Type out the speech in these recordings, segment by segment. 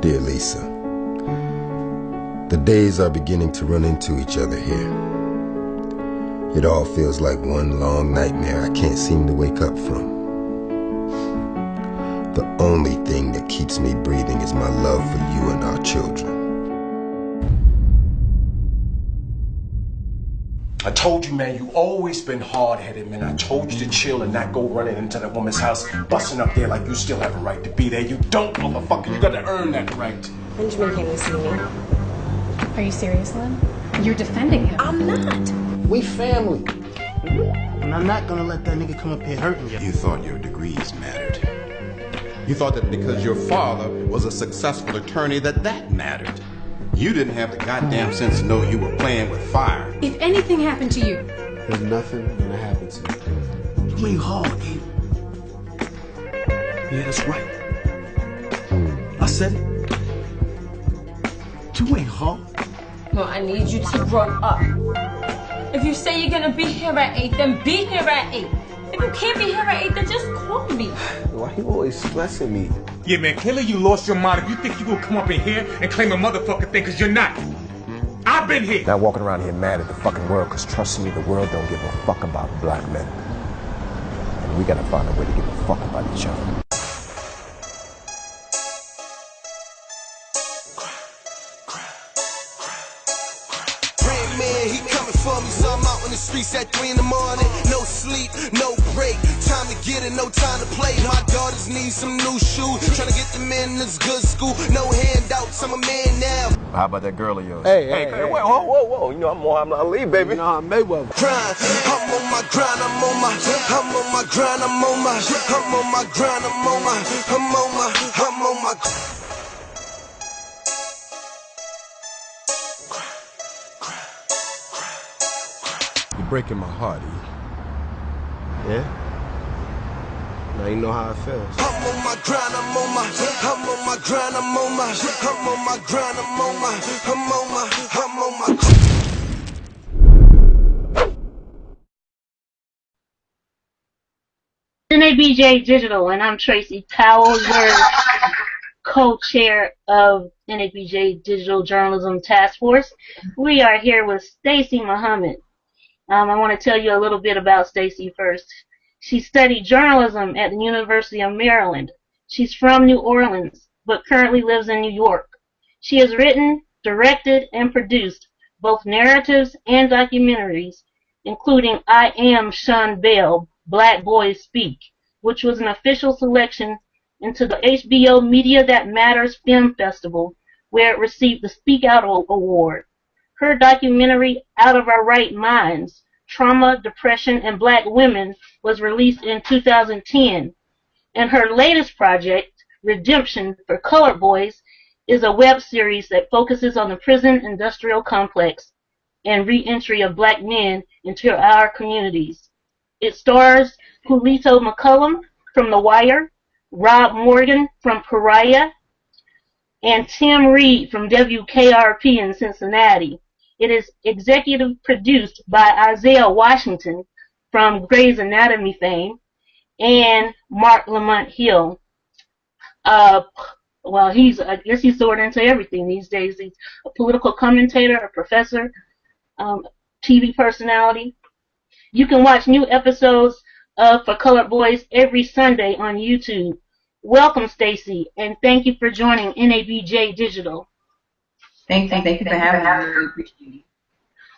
Dear Lisa, the days are beginning to run into each other here. It all feels like one long nightmare I can't seem to wake up from. The only thing that keeps me breathing is my love for you and our children. I told you, man, you always been hard-headed, man. I told you to chill and not go running into that woman's house, busting up there like you still have a right to be there. You don't, motherfucker. You gotta earn that right. Benjamin came to see me. Are you serious, Lynn? You're defending him. I'm not. We family. And I'm not gonna let that nigga come up here hurting you. You thought your degrees mattered. You thought that because your father was a successful attorney that mattered. You didn't have the goddamn sense to know you were playing with fire. If anything happened to you... There's nothing gonna happen to you. You ain't hard, Abe. Yeah, that's right. I said it. You ain't hard. No, I need you to grow up. If you say you're gonna be here at 8, then be here at 8. If you can't be here at 8, then just call me. Why you always stressing me? Yeah, man, clearly you lost your mind if you think you gonna come up in here and claim a motherfucking thing, cause you're not. I've been here. Not walking around here mad at the fucking world, cause trust me, the world don't give a fuck about black men. And we gotta find a way to give a fuck about each other. Man, he coming for me, so I'm out in the streets at 3 in the morning. No sleep, no break, time to get it, no time to play. My daughters need some new shoes, trying to get them in this good school. No handouts, I'm a man now. How about that girl of yours? Hey, whoa. You know I'm Muhammad Ali, baby. You know I'm Mayweather. Grind, I'm on my grind, I'm on my grind, I'm on my grind, I'm on my You're breaking my heart, E. Yeah? Now you know how it feels. I'm on my grind, I'm on my grind, I'm on my grind, I'm on my NABJ Digital, and I'm Stacey Powell, your co-chair of NABJ Digital Journalism Task Force. We are here with Stacey Muhammad. I want to tell you a little bit about Stacey first. She studied journalism at the University of Maryland. She's from New Orleans, but currently lives in New York. She has written, directed, and produced both narratives and documentaries, including I Am Sean Bell, Black Boys Speak, which was an official selection into the HBO Media That Matters Film Festival, where it received the Speak Out Award. Her documentary, Out of Our Right Minds, Trauma, Depression, and Black Women, was released in 2010. And her latest project, Redemption for Colored Boys, is a web series that focuses on the prison industrial complex and re-entry of black men into our communities. It stars Julito McCullum from The Wire, Rob Morgan from Pariah, and Tim Reed from WKRP in Cincinnati. It is executive produced by Isaiah Washington from Grey's Anatomy fame and Mark Lamont Hill. Well, I guess he's sort of into everything these days. He's a political commentator, a professor, TV personality. You can watch new episodes of For Colored Boys every Sunday on YouTube. Welcome, Stacey, and thank you for joining NABJ Digital. Thank you for having me. I really appreciate it.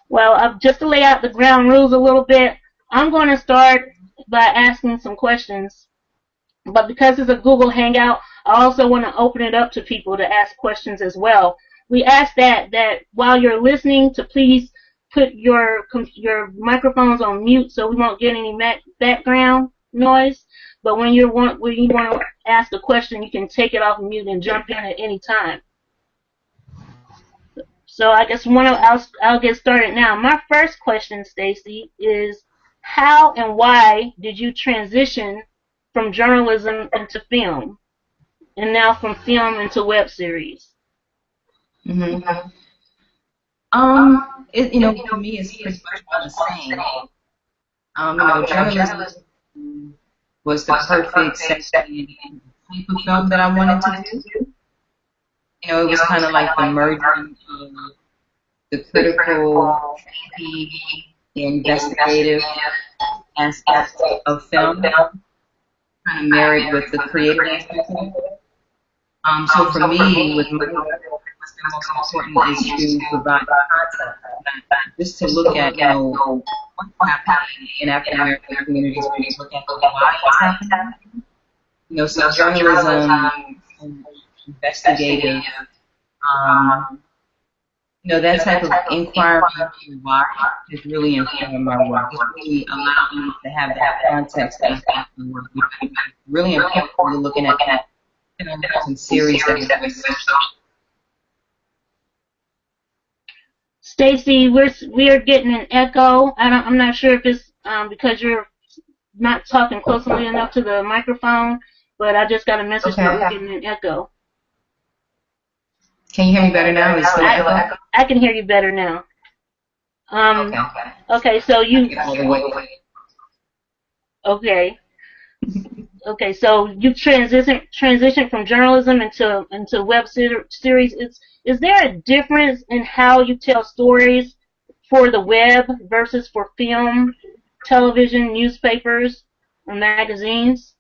Well, just to lay out the ground rules a little bit, I'm going to start by asking some questions. But because it's a Google Hangout, I also want to open it up to people to ask questions as well. We ask that while you're listening to please put your microphones on mute so we won't get any background noise. But when you want to ask a question, you can take it off mute and jump in at any time. So I guess I'll get started now. My first question, Stacey, is how and why did you transition from journalism into film, and now from film into web series? For me, it's pretty much all the same. Journalism was the perfect type of film that I wanted to do. it was kind of like the merging of the critical, the investigative aspect of film, kind of married with the creative aspect of it. So for me, with my work, what's the most important is to provide content, just to look at, what's happening in African American communities, when you look at why it's happening. So journalism, investigative, that type of inquiry into why is really informed my work. It's really allowed me to have that context of my work, which is really important when you're looking at and series that are social. Stacey, we are getting an echo. I'm not sure if it's because you're not talking closely enough to the microphone, but I just got a message that we're getting an echo. Can you hear me better now? Is there echo? I can hear you better now. Okay, so you. Okay. Okay, so you transition from journalism into web series. Is there a difference in how you tell stories for the web versus for film, television, newspapers, or magazines?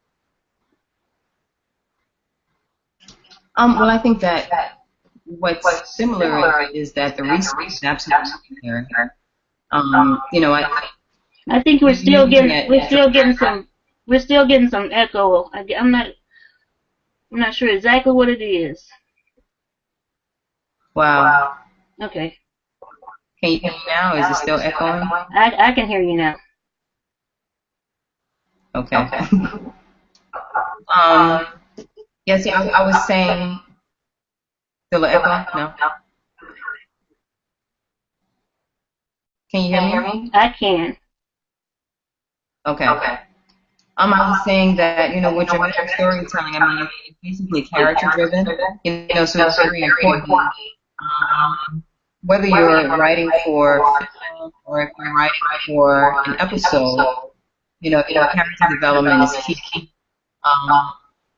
Well, I think that what's similar is that the research is absolutely there. I think we're still getting some echo. I'm not sure exactly what it is. Wow. Okay. Can you hear me now? Is it still echoing? I can hear you now. Okay. Yes, I was saying. Still an echo? No. Can you hear me? I can. Okay. I was saying that, with dramatic storytelling, it's basically character-driven, so it's very important. Whether you're writing for film or if you're writing for an episode, character development is key.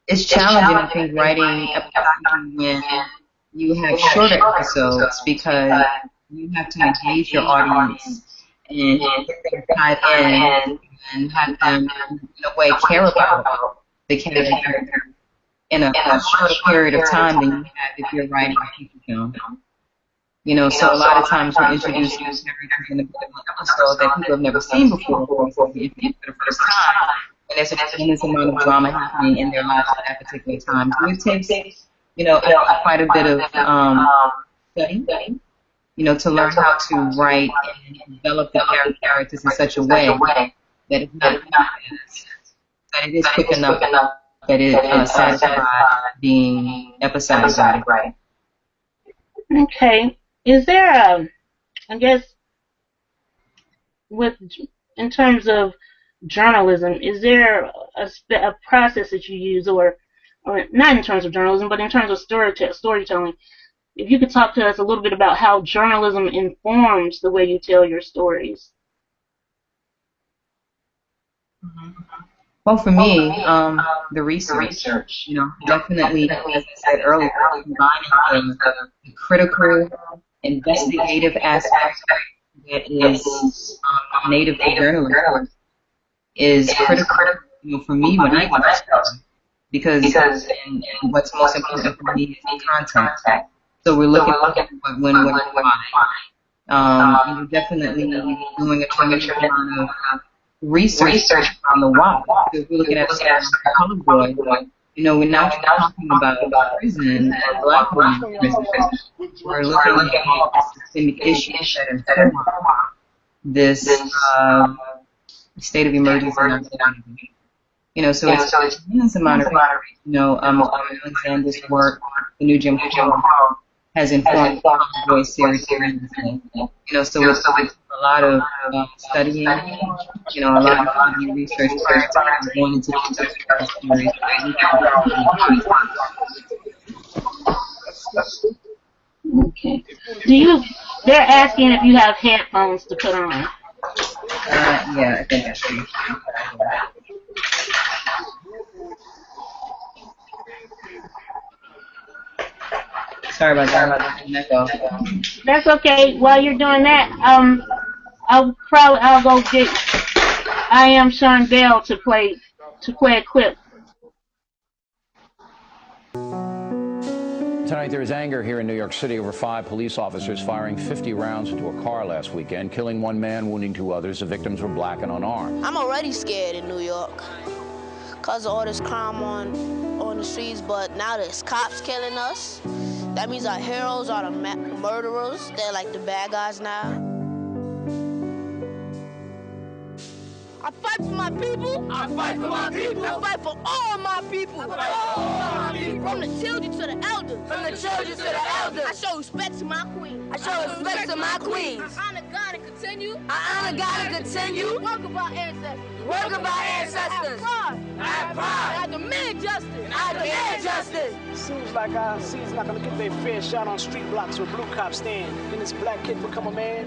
It's challenging, I think, writing episodes when you have shorter episodes because you have to engage your audience and get them tied in and have them, in a way, care about the character in a shorter period of time than you have if you're writing a feature film. So a lot of times we're introducing characters in an episode that people have never seen before for the first time. And there's a tremendous amount of drama happening in their lives at that particular time. So it takes, quite a bit of study, to learn how to write and develop the characters in such a way that it's not fast, that it is quick enough that it satisfies being episodic. Okay. Is there I guess, in terms of journalism, is there a process that you use, or not in terms of journalism, but in terms of storytelling? If you could talk to us a little bit about how journalism informs the way you tell your stories. Well, for me, the research, definitely, as I said earlier, combining the critical, investigative aspect that is native to journalism is critical, for me when I get started, because what's most important for me is content. So we're looking at when, why. You're definitely doing a tremendous amount of research on the why. So if we're looking at the color boy, we're not talking about prison or black women in prison. We're looking at systemic issues that inform this state of emergency in our community. So it's a tremendous amount of, Alexander's work, the new Jim Crow, has informed the Voice series tremendously. So it's a lot of studying, a lot of research going into the series. Okay. They're asking if you have headphones to put on. Yeah, I think I should. Sorry about that. That's okay. While you're doing that, I'll go get I Am Sean Bell to play a clip. Tonight, there is anger here in New York City over 5 police officers firing 50 rounds into a car last weekend, killing 1 man, wounding 2 others. The victims were black and unarmed. I'm already scared in New York because of all this crime on the streets, but now there's cops killing us. That means our heroes are the murderers. They're like the bad guys now. I fight for my people. I fight for my people. I fight for all my people. All my people. From the children to the elders. From the children to the elders. I show respect to my queen. I show respect to my queens. I honor God and continue. I honor God and continue. Work of our ancestors. Work of our ancestors. I have pride. I demand justice. I demand justice. Seems like our seeds not gonna get their fair shot on street blocks where blue cops stand. Then this black kid become a man.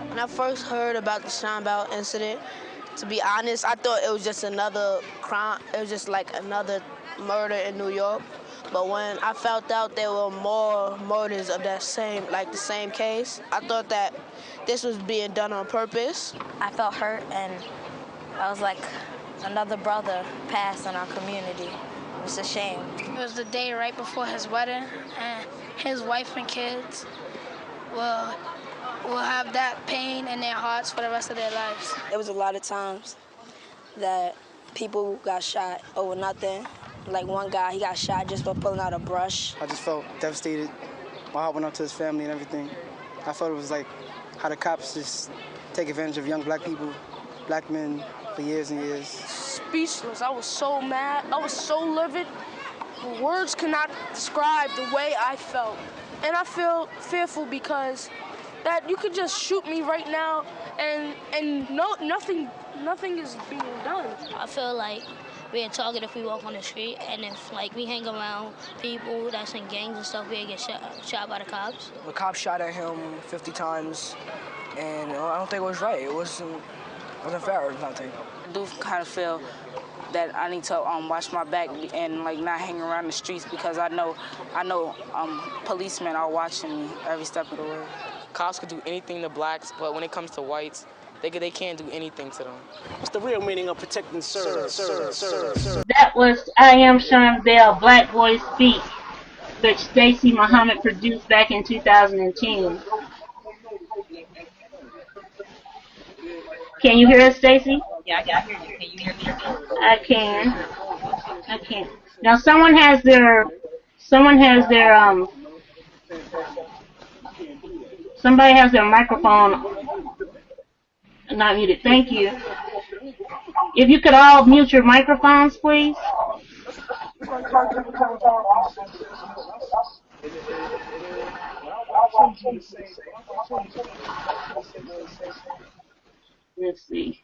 When I first heard about the Sean Bell incident, to be honest, I thought it was just another crime. It was just like another murder in New York. But when I found out there were more murders of that same case, I thought that this was being done on purpose. I felt hurt, and I was like, another brother passed in our community. It's a shame. It was the day right before his wedding, and his wife and kids will have that pain in their hearts for the rest of their lives. There was a lot of times that people got shot over nothing. Like one guy, he got shot just for pulling out a brush. I just felt devastated. My heart went out to his family and everything. I felt it was like how the cops just take advantage of young black people, black men, for years and years. Speechless. I was so mad. I was so livid. Words cannot describe the way I felt. And I feel fearful because that you could just shoot me right now and nothing is being done. I feel like we're targeted if we walk on the street, and if like we hang around people that's in gangs and stuff, we get shot by the cops. The cops shot at him 50 times, and I don't think it was right. It wasn't fair or nothing. I do kind of feel that I need to watch my back and like not hang around the streets because I know policemen are watching me every step of the way. Cops could do anything to blacks, but when it comes to whites, they can't do anything to them. What's the real meaning of protecting sir? That was I Am Sean Bell, Black Boys Speak, which Stacey Muhammad produced back in 2010. Can you hear us, Stacey? Yeah, I can hear you. Can you hear me? I can. Now someone has their somebody has their microphone not muted. Thank you. If you could all mute your microphones, please. Let's see.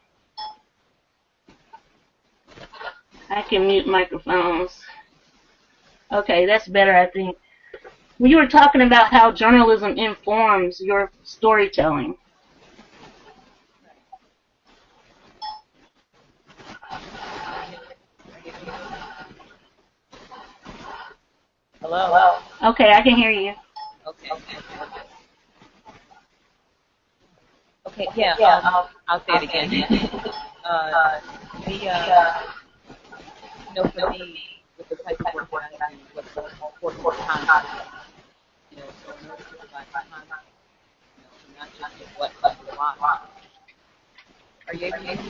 I can mute microphones. Okay, that's better, I think. You were talking about how journalism informs your storytelling. Hello? Okay, I can hear you. Okay, yeah, I'll say it again. For me, with the type of work that I do, with the four times, so in order to provide content, not just what, but why. Are you able to hear me?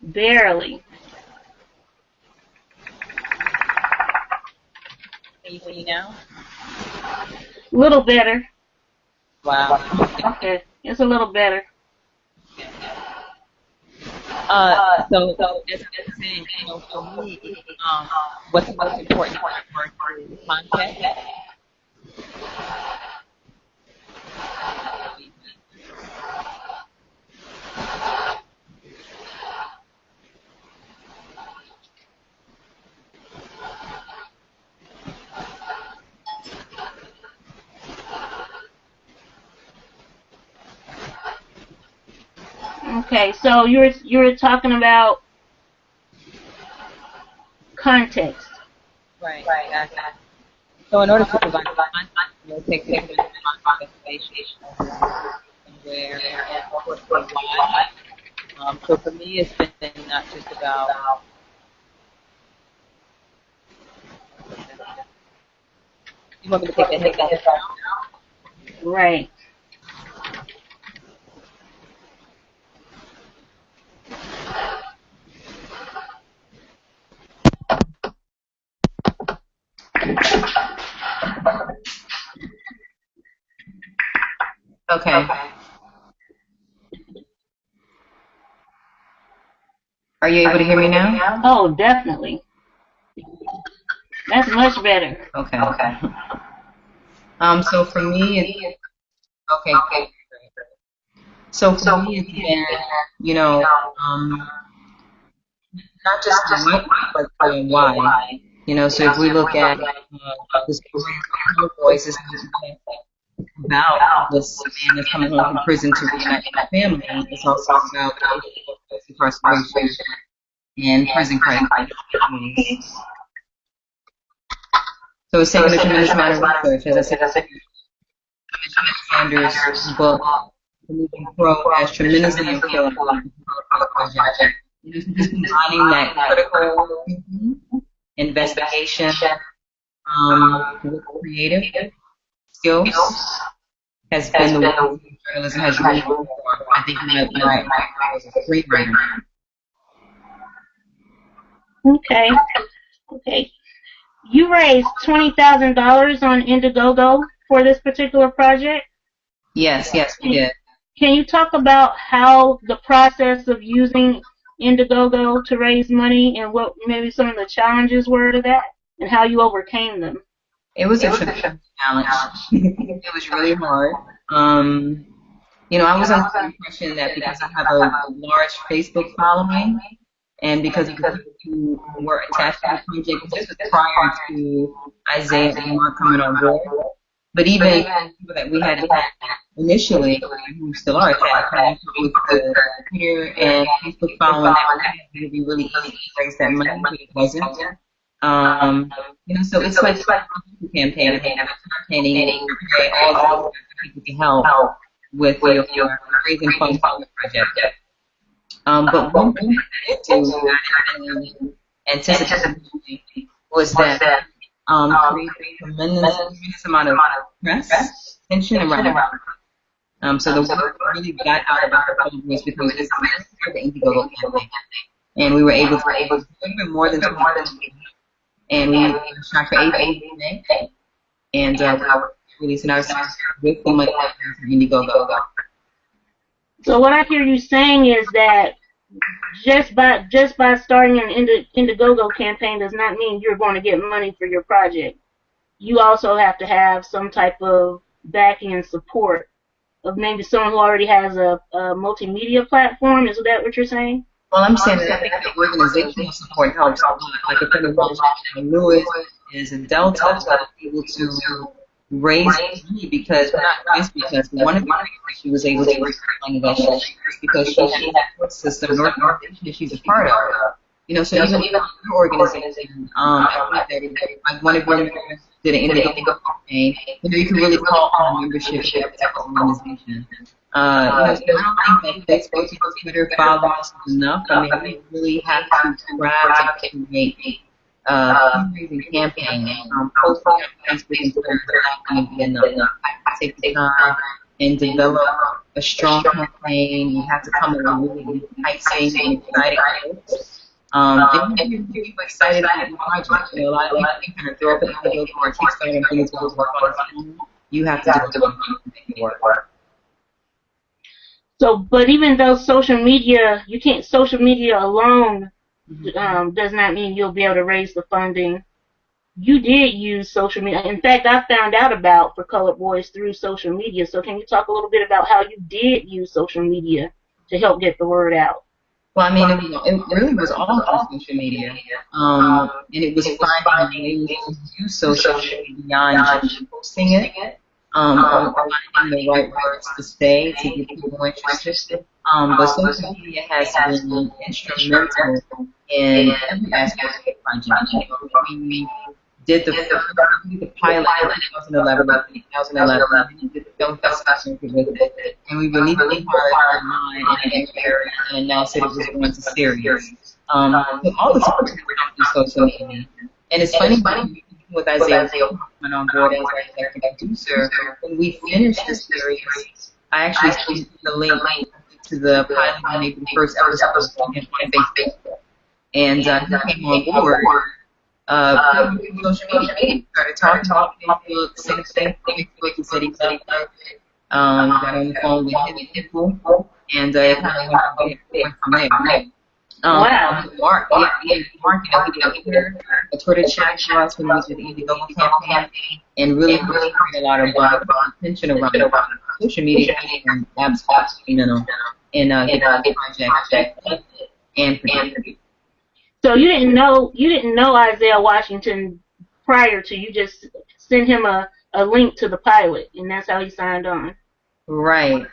Barely. Can you hear me now? A little better. Wow. Okay, it's a little better. So as I was saying, for me, what's most important for is context. Okay, so you're talking about context. Right. So in order to provide context, it takes a minimum amount of information where and of course why. So for me, it's been not just about. You want me to take the hit out? Right. Okay. Are you able to hear me now? Oh, definitely. That's much better. Okay. So for me, it's okay. So for me, it's been, not just what, but why. So if we look at this voice, it's about this man that's coming home from prison to reunite with the family. It's also about incarceration and prison crisis. So it's taken a tremendous amount of research. As I said, Sanders' book, The Moving Pro, has tremendously informed the project. Just combining that critical investigation with creative skills has been the way journalism has really performed. I think my was a great writer. Okay. You raised $20,000 on Indiegogo for this particular project? Yes, we did. Can you talk about how the process of using Indiegogo to raise money and what maybe some of the challenges were to that and how you overcame them? It was a tremendous challenge. It was really hard. I was under the impression that because I have a large Facebook following and because of the people who were attached to the project, this was prior to Isaiah and Mark coming on board. But even people that we had initially, who still are attached with the Twitter and Facebook following, it would be really easy to raise that money, but it wasn't. So it's like a campaign, campaigning, all the people can help with your raising funds for the project. But one thing I did do that I didn't anticipate was that created a tremendous amount of press attention around it. So the word really got out about the public was because it's the Indiegogo campaign. And we were able to do even more than 20 and we shot for 8 days and releasing our songs with the money from Indiegogo. So what I hear you saying is that just by starting an Indiegogo campaign does not mean you're going to get money for your project. You also have to have some type of backing and support of maybe someone who already has a multimedia platform. Is that what you're saying? Well, I'm saying that I think the organizational support helps a lot. Like if anyone Lewis is in Delta, able to raise money because, not just because, but one of the reasons she was able to raise money that was because she had a support system, an organization that she's a part of. So even your organization, like one of your members did an Indiegogo campaign, you can really call on a membership organization. So I don't think that Facebook and Twitter followers is enough. I mean, we really have to strive to create fundraising campaign. Posting on Facebook and Twitter is not going to be enough. You have to take the time and develop a strong campaign. You have to come up with really enticing and exciting posts. And you get people excited about your project. A lot of people kind of throw up an idea or a Kickstarter and think it's going to work on its own. You have to do it to make it work. So, but even though social media alone does not mean you'll be able to raise the funding. You did use social media. In fact, I found out about For Colored Boys through social media. So can you talk a little bit about how you did use social media to help get the word out? Well, I mean, it really was all through social media. And it was finding ways to use social media beyond just posting it. on finding the right words to say to get people interested. But social media has been instrumental in every aspect of the project. We did the pilot in 2011, we did the film festival with it, and we released the pilot online in February and announced that it was going to series. So all the support comes through social media. And it's funny, with Isaiah coming on board as our executive producer, when we finished the series, I actually sent the link to the pilot when they did the first episode on Facebook. And he came on board. Social media, started talking about Facebook, sent Facebook, he said he felt it. Got on the phone with his people, and it kind of went from there. Mark, he did a Twitter chat for us when he was with the Indiegogo campaign, and really created a lot of attention around social media and absolutely instrumental in getting the project and produced. So you didn't know Isaiah Washington prior to, you just sent him a link to the pilot, and that's how he signed on. Right.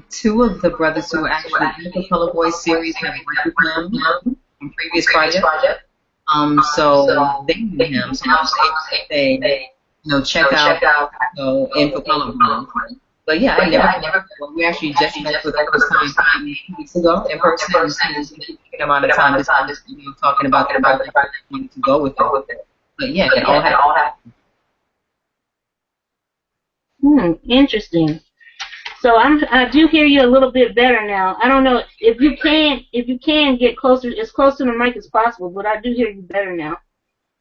Two of the brothers who were actually in the Color Boys series have worked with him in previous projects. So they knew him. So I was able to say, check out Info Color Boys. But yeah, I never. We actually just met for the first time 2 weeks ago in person. An amount of time just talking about the project wanted to go with it. But yeah, it all happened. Interesting. So I do hear you a little bit better now. I don't know if you can get closer, as close to the mic as possible, but I do hear you better now.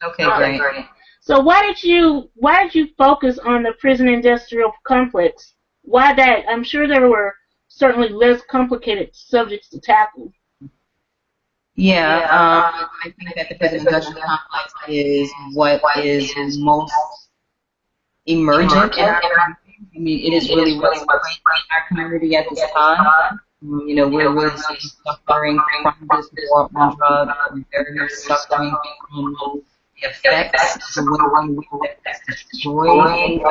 Okay, great. So why did you focus on the prison industrial complex? Why that? I'm sure there were certainly less complicated subjects to tackle. Yeah, I think that the prison industrial complex is what is most emergent in our community. I mean, it is really what's in our community at this time. We're really suffering from this war on drugs. We're very suffering from the effects of the way we destroying.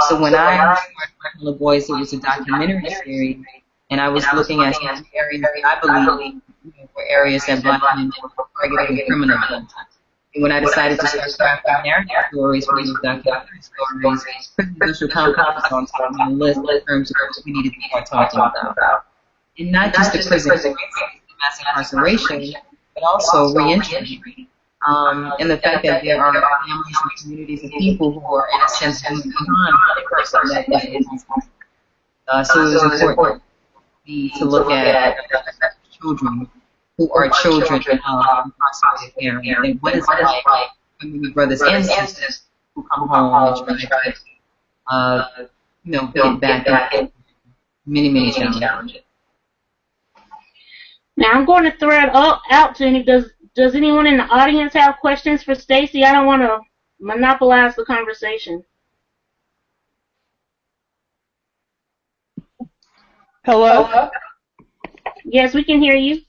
So when I started The Boys, it was a documentary series, and I was looking at some areas that I believe were areas that Black men were targeted and criminalized. And when I decided to start crafting narrative stories for these documentary stories, prison industrial complex was on my list in terms of what we needed to start talking about. And not just the prison, mass incarceration, but also reentry. And the fact that there are families and communities of people who are, in a sense, doing behind the person that is. So it was important to look at children who are children of incarcerated parents. And what is it like when we brothers and sisters who come home and try to, get back at many challenges. Now I'm going to throw it out to any. Does anyone in the audience have questions for Stacey? I don't want to monopolize the conversation. Hello? Yes, we can hear you.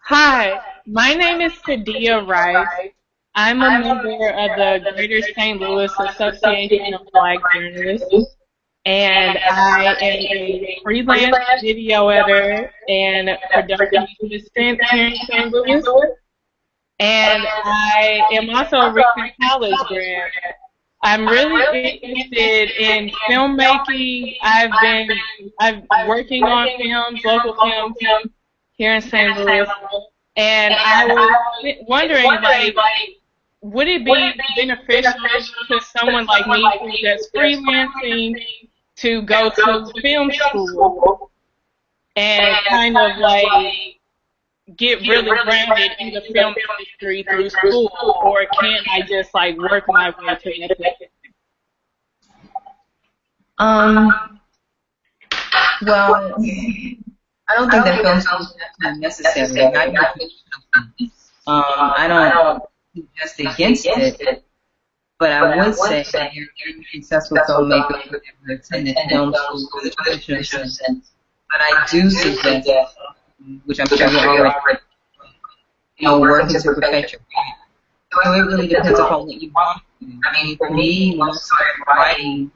Hi, my name is Kadia Rice. I'm a member of the Greater St. Louis Association of Black Journalists, and I am a freelance video editor and production assistant here in St. Louis. And I am also a recent college grad. I'm really interested in filmmaking. I'm working on films, local films here in St. Louis. And I was wondering, would it be beneficial to someone like me who's just freelancing to go to film school and kind of get really grounded in the film industry through school, or can I just work my way to it? Well, I don't think that film school is necessary. I don't suggest against it, but I would say that you're a successful filmmaker who never attended film school in the traditional sense. But I do suggest, which I'm sure you're already working to perfect your craft. So it really depends upon what you want to do. I mean, for me, when I started writing,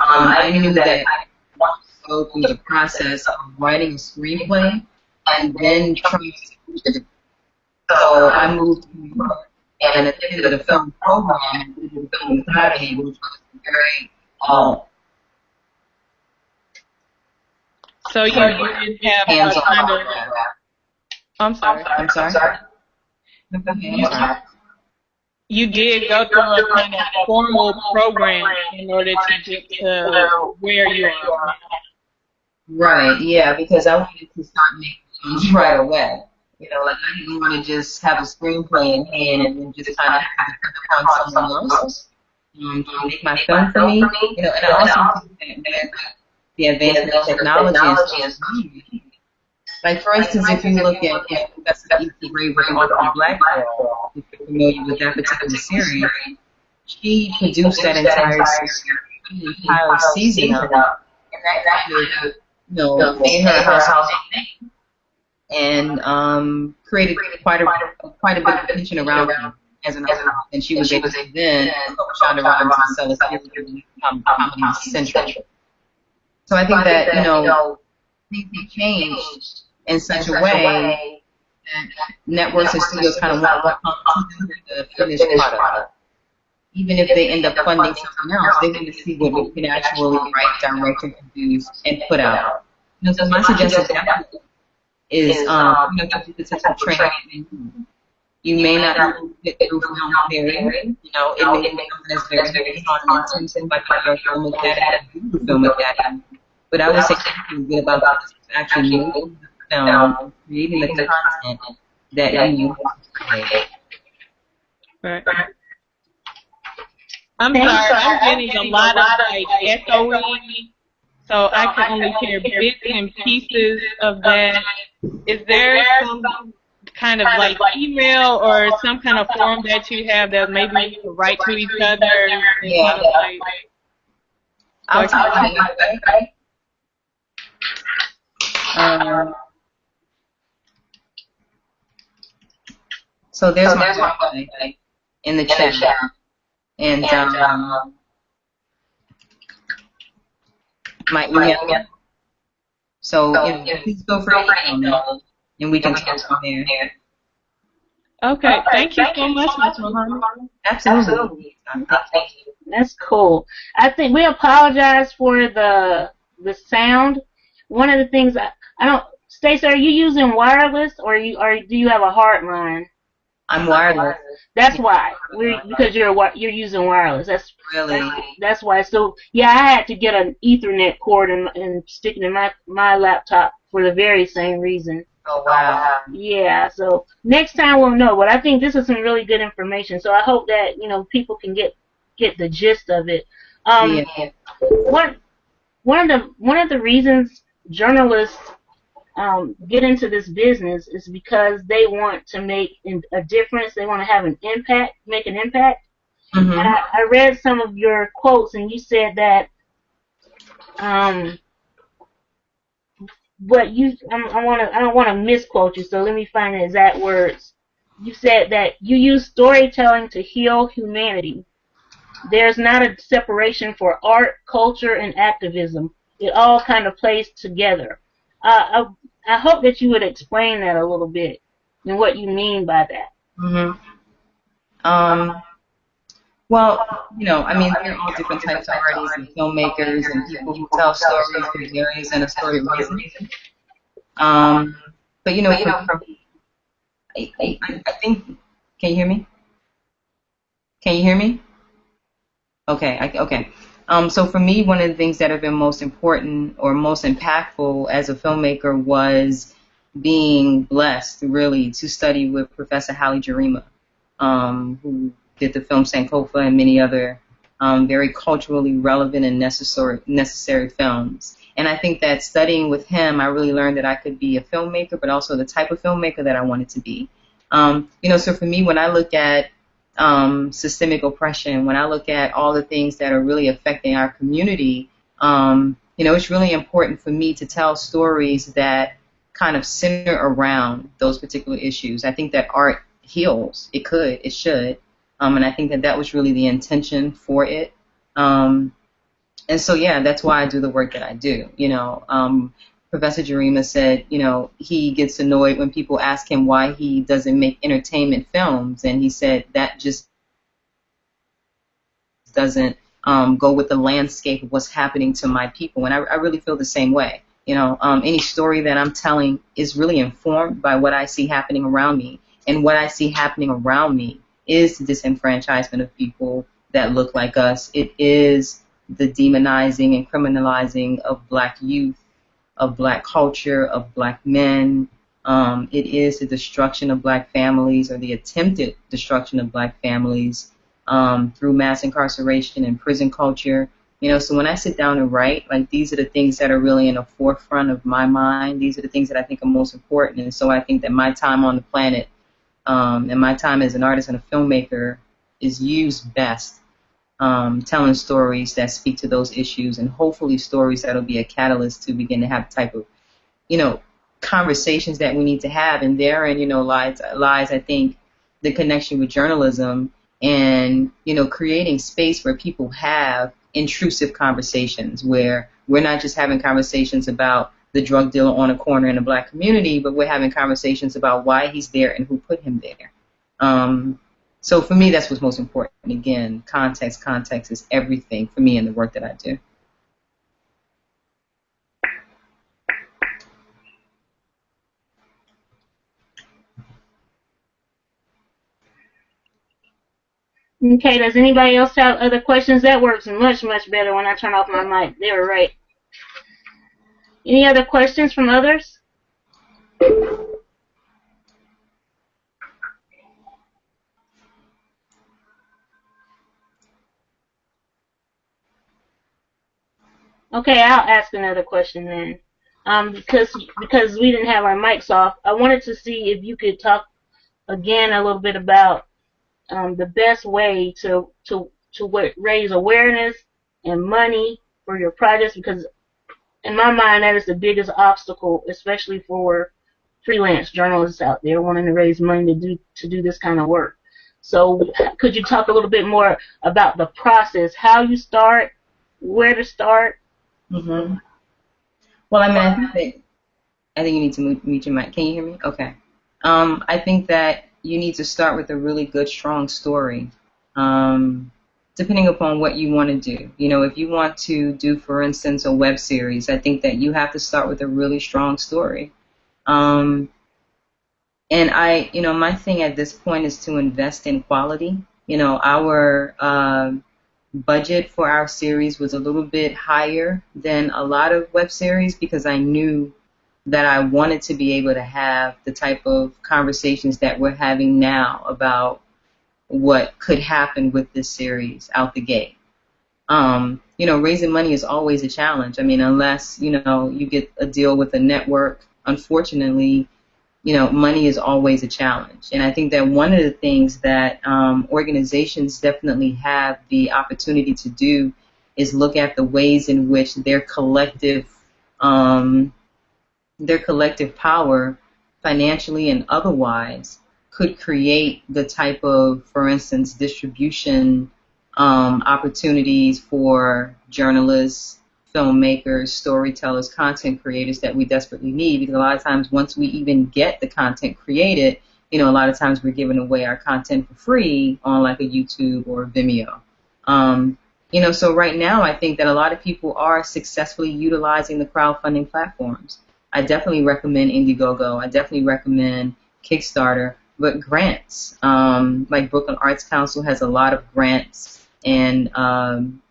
I knew that I wanted to go through the process of writing a screenplay and then trying to shoot it. So I moved to New York and attended a film program at the Film Academy, which was very So you did have a kind of. I'm sorry. I'm sorry. You did go through a kind of formal program in order to get to where you are now. Right, yeah, because I wanted to start making films right away. You know, like I didn't want to just have a screenplay in hand and then just kind of have to put it on someone else to make my film for me. You know, and I also think that the advancement of technology is like, for instance, if you look at Professor E.T. Ray with the Black Girl, if you're familiar with that particular series, she produced that entire season of it, and that kind of, made her a household name, and created quite a bit of attention around her as an artist, and she was able to then try to rhyme and sell a series of Comedy Central. So I think that, things have changed in such a way that networks and studios kind of want to come to the finished product. Even if they end up funding something else, they want to see what we can actually write, direct, and produce, and put out. So my suggestion is, to do the type of training. You may not fit through film theory. It may be something that's very on by the Film Academy, Film Academy. But I would say something good about actually making the film, creating the content that you create. Right. I'm sorry, I'm getting a lot of echoing, so I can only hear bits and pieces of that. Is there some kind of email or some kind of form that you have that maybe you can write to each other? Yeah. I'll tell you that. So there's my website in the chat, and my email. So please feel free to email me, and we can talk from there. Okay, thank you so much, Ms. Muhammad. Absolutely. That's cool. I think we apologize for the sound. One of the things I don't, Stacey, are you using wireless or do you have a hard line? I'm wireless. That's why. Because you're using wireless. That's why. So yeah, I had to get an Ethernet cord and stick it in my laptop for the very same reason. Oh wow. Yeah. So next time we'll know. But I think this is some really good information. So I hope that people can get the gist of it. One of the reasons journalists get into this business is because they want to make a difference. They want to have an impact, make an impact. Mm-hmm. And I read some of your quotes, and you said that I don't want to misquote you, so let me find the exact words. You said that you use storytelling to heal humanity. There's not a separation for art, culture, and activism. It all kind of plays together. I hope that you would explain that a little bit and what you mean by that. Mm-hmm. Well, I mean, there are all different types of artists and filmmakers and people who tell stories for various and assorted reasons. But I think, can you hear me? Can you hear me? Okay, okay. So for me, one of the things that have been most important or most impactful as a filmmaker was being blessed, really, to study with Professor Halle Jarima, who did the film Sankofa and many other very culturally relevant and necessary films. And I think that studying with him, I really learned that I could be a filmmaker, but also the type of filmmaker that I wanted to be. So for me, when I look at systemic oppression, when I look at all the things that are really affecting our community, it's really important for me to tell stories that kind of center around those particular issues. I think that art heals. It could. It should. And I think that was really the intention for it. And so, yeah, that's why I do the work that I do. Professor Jarima said, he gets annoyed when people ask him why he doesn't make entertainment films. And he said that just doesn't go with the landscape of what's happening to my people. And I really feel the same way. Any story that I'm telling is really informed by what I see happening around me. And what I see happening around me is the disenfranchisement of people that look like us. It is the demonizing and criminalizing of black youth, of black culture, of black men. It is the destruction of black families, or the attempted destruction of black families through mass incarceration and prison culture. So when I sit down and write, like, these are the things that are really in the forefront of my mind. These are the things that I think are most important. And so I think that my time on the planet and my time as an artist and a filmmaker is used best telling stories that speak to those issues, and hopefully stories that will be a catalyst to begin to have the type of, conversations that we need to have. And therein, lies, I think, the connection with journalism and, creating space where people have intrusive conversations, where we're not just having conversations about the drug dealer on a corner in a black community, but we're having conversations about why he's there and who put him there. So for me, that's what's most important. Again, context. Context is everything for me in the work that I do. Okay, does anybody else have other questions? That works much, much better when I turn off my mic. They were right. Any other questions from others? Okay, I'll ask another question then. Because we didn't have our mics off, I wanted to see if you could talk again a little bit about the best way to raise awareness and money for your projects, because in my mind that is the biggest obstacle, especially for freelance journalists out there wanting to raise money to do this kind of work. So could you talk a little bit more about the process, how you start, where to start? Mm-hmm. Well, I think you need to mute your mic. Can you hear me? Okay. I think that you need to start with a really good, strong story, depending upon what you want to do. If you want to do, for instance, a web series, I think that you have to start with a really strong story. And my thing at this point is to invest in quality. Our budget for our series was a little bit higher than a lot of web series, because I knew that I wanted to be able to have the type of conversations that we're having now about what could happen with this series out the gate. Raising money is always a challenge. Unless, you get a deal with a network, unfortunately, money is always a challenge. And I think that one of the things that organizations definitely have the opportunity to do is look at the ways in which their collective power, financially and otherwise, could create the type of, for instance, distribution opportunities for journalists, filmmakers, storytellers, content creators that we desperately need. Because a lot of times, once we even get the content created, a lot of times we're giving away our content for free on like a YouTube or a Vimeo. So right now, I think that a lot of people are successfully utilizing the crowdfunding platforms. I definitely recommend Indiegogo. I definitely recommend Kickstarter. But grants, like Brooklyn Arts Council has a lot of grants and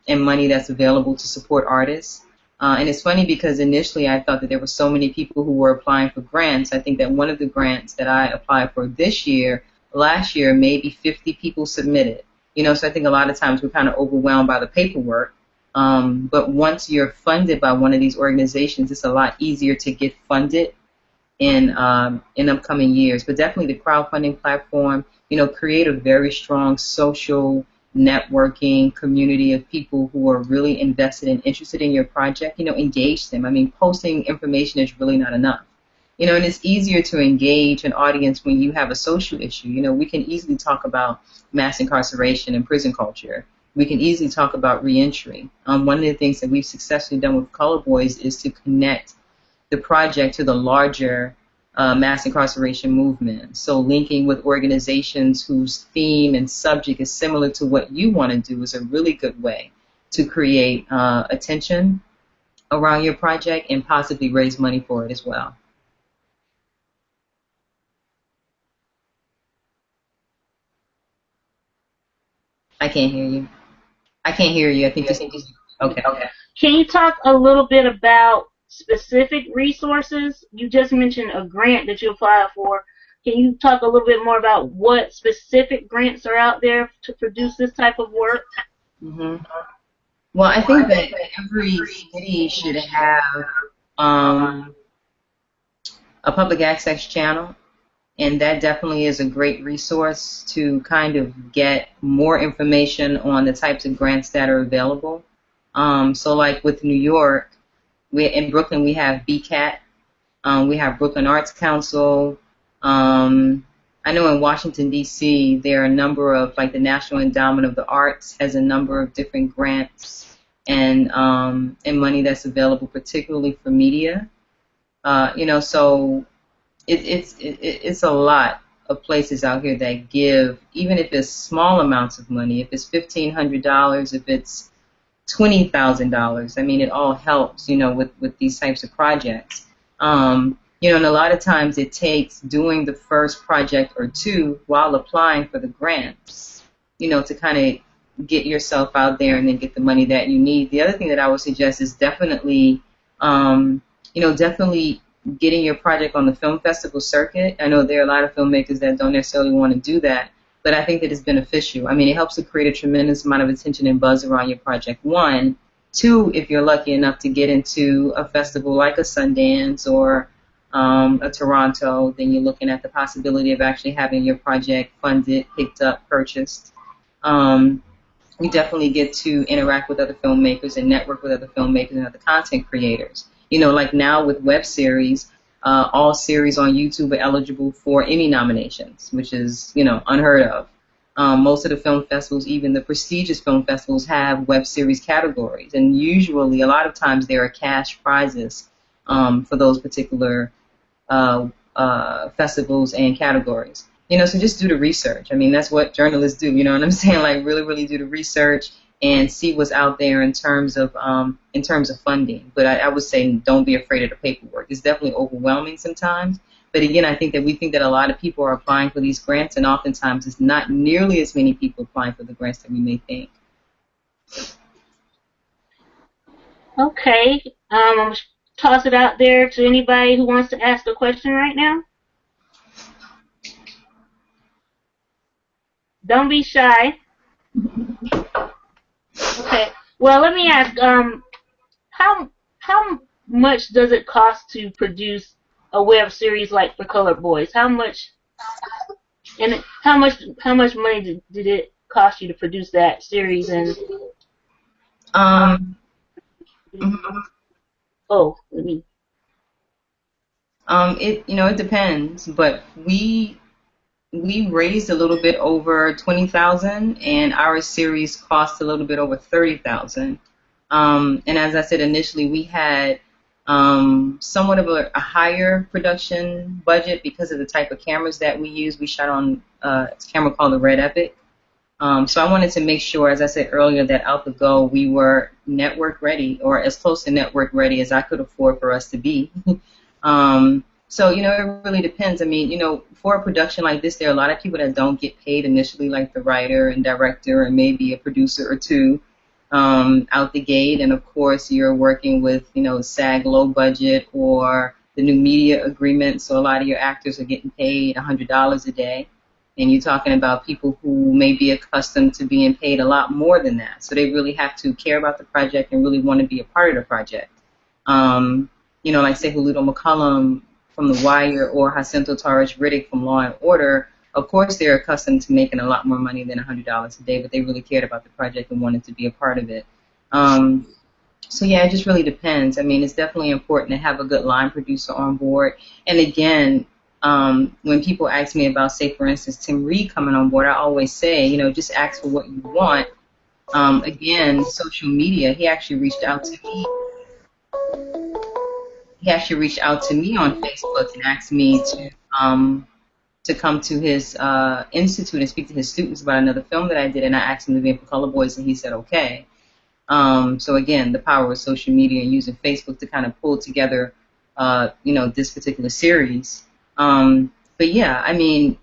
money that's available to support artists. And it's funny because initially I thought that there were so many people who were applying for grants. I think that one of the grants that I applied for this year, last year, maybe 50 people submitted. So I think a lot of times we're kind of overwhelmed by the paperwork. But once you're funded by one of these organizations, it's a lot easier to get funded in upcoming years. But definitely the crowdfunding platform, create a very strong social networking community of people who are really invested and interested in your project. Engage them. Posting information is really not enough. And it's easier to engage an audience when you have a social issue. We can easily talk about mass incarceration and prison culture. we can easily talk about reentry. One of the things that we've successfully done with Color Boys is to connect the project to the larger mass incarceration movement. So linking with organizations whose theme and subject is similar to what you want to do is a really good way to create attention around your project and possibly raise money for it as well. I can't hear you. I can't hear you. I think this is okay. Can you talk a little bit about specific resources? You just mentioned a grant that you applied for. Can you talk a little bit more about what specific grants are out there to produce this type of work? Mm-hmm. Well, I think that every city should have a public access channel, and that definitely is a great resource to kind of get more information on the types of grants that are available. So like with New York, in Brooklyn we have BCAT, we have Brooklyn Arts Council. I know in Washington, D.C., there are a number of, like the National Endowment of the Arts has a number of different grants and money that's available, particularly for media. So it's a lot of places out here that give, even if it's small amounts of money, if it's $1,500, if it's $20,000. I mean, it all helps, with these types of projects. And a lot of times it takes doing the first project or two while applying for the grants, to kind of get yourself out there and then get the money that you need. The other thing that I would suggest is definitely, definitely getting your project on the film festival circuit. I know there are a lot of filmmakers that don't necessarily want to do that, but I think that it's beneficial. I mean, it helps to create a tremendous amount of attention and buzz around your project, one. Two, if you're lucky enough to get into a festival like a Sundance or a Toronto, then you're looking at the possibility of actually having your project funded, picked up, purchased. You definitely get to interact with other filmmakers and network with other filmmakers and other content creators. Like now with web series, all series on YouTube are eligible for Emmy nominations, which is, unheard of. Most of the film festivals, even the prestigious film festivals, have web series categories, and usually, a lot of times, there are cash prizes for those particular festivals and categories. So just do the research. I mean, that's what journalists do. You know what I'm saying? Like, really, really do the research and see what's out there in terms of funding. But I would say don't be afraid of the paperwork. It's definitely overwhelming sometimes. But again, I think that we think that a lot of people are applying for these grants, and oftentimes it's not nearly as many people applying for the grants that we may think. Okay. I'm going to toss it out there to anybody who wants to ask a question right now. Don't be shy. Okay. Well, let me ask, how much does it cost to produce a web series like for Colored Boys? How much money did it cost you to produce that series? And it depends, but we raised a little bit over $20,000, and our series cost a little bit over $30,000. And as I said initially, we had somewhat of a higher production budget because of the type of cameras that we use. We shot on a camera called the Red Epic. So I wanted to make sure, as I said earlier, that out the go we were network ready, or as close to network ready as I could afford for us to be. So, it really depends. I mean, for a production like this, there are a lot of people that don't get paid initially, like the writer and director and maybe a producer or two out the gate. And, of course, you're working with, SAG low budget or the new media agreement. So a lot of your actors are getting paid $100 a day. And you're talking about people who may be accustomed to being paid a lot more than that. So they really have to care about the project and really want to be a part of the project. Like, say, Huludo McCollum from The Wire or Jacinto Torres Riddick from Law and Order, of course they're accustomed to making a lot more money than $100 a day, but they really cared about the project and wanted to be a part of it. So yeah, it just really depends. I mean, it's definitely important to have a good line producer on board. And again, when people ask me about, say, for instance, Tim Reed coming on board, I always say, just ask for what you want again, social media. He actually reached out to me. He actually reached out to me on Facebook and asked me to come to his institute and speak to his students about another film that I did, and I asked him to be in For Color Boys, and he said okay. So again, the power of social media and using Facebook to kind of pull together, this particular series. But yeah, I mean,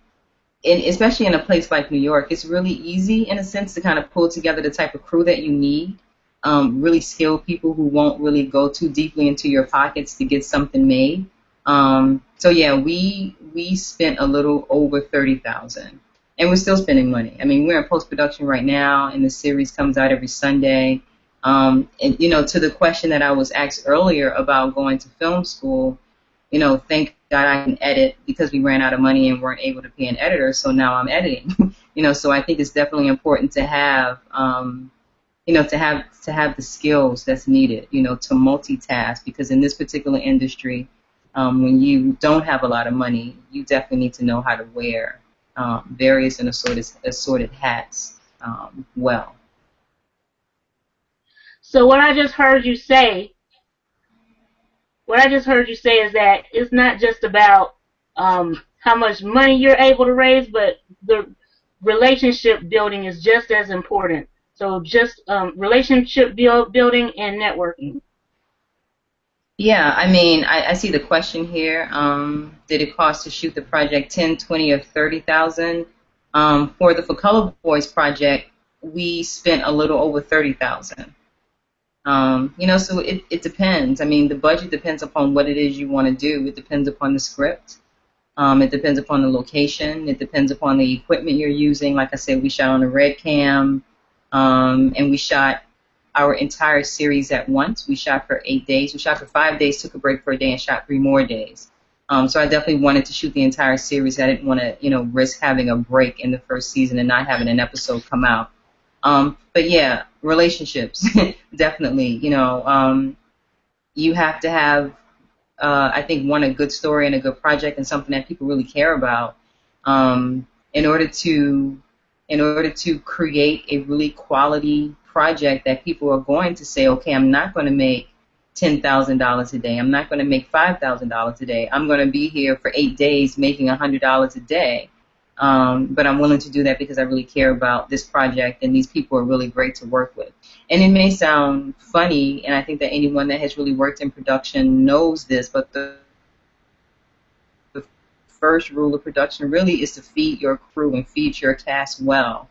especially in a place like New York, it's really easy in a sense to kind of pull together the type of crew that you need. Really skilled people who won't really go too deeply into your pockets to get something made. So yeah, we spent a little over $30,000, and we're still spending money. I mean, we're in post-production right now, and the series comes out every Sunday. And to the question that I was asked earlier about going to film school, thank God I can edit because we ran out of money and weren't able to pay an editor, so now I'm editing. So I think it's definitely important to have, to have the skills that's needed, to multitask, because in this particular industry, when you don't have a lot of money, you definitely need to know how to wear various and assorted hats well. So what I just heard you say is that it's not just about how much money you're able to raise, but the relationship building is just as important. So just relationship building and networking. Yeah, I mean, I see the question here. Did it cost to shoot the project 10, 20, or 30,000? For the For Color Boys project, we spent a little over 30,000. So it depends. I mean, the budget depends upon what it is you want to do. It depends upon the script. It depends upon the location. It depends upon the equipment you're using. Like I said, we shot on a Red Cam, and we shot our entire series at once. We shot for 8 days. We shot for 5 days, took a break for a day, and shot 3 more days. So I definitely wanted to shoot the entire series. I didn't want to, risk having a break in the first season and not having an episode come out. But yeah, relationships, definitely. You have to have, I think, a good story and a good project and something that people really care about, in order to create a really quality project that people are going to say, okay, I'm not going to make $10,000 a day. I'm not going to make $5,000 a day. I'm going to be here for 8 days making $100 a day. But I'm willing to do that because I really care about this project, and these people are really great to work with. And it may sound funny, and I think that anyone that has really worked in production knows this, but the first rule of production really is to feed your crew and feed your cast well.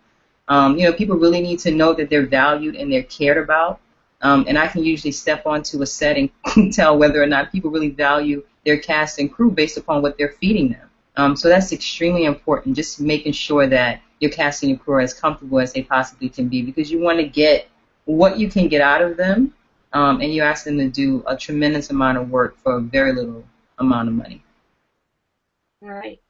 People really need to know that they're valued and they're cared about. And I can usually step onto a set and tell whether or not people really value their cast and crew based upon what they're feeding them. So that's extremely important, just making sure that your cast and your crew are as comfortable as they possibly can be, because you want to get what you can get out of them, and you ask them to do a tremendous amount of work for a very little amount of money. All right.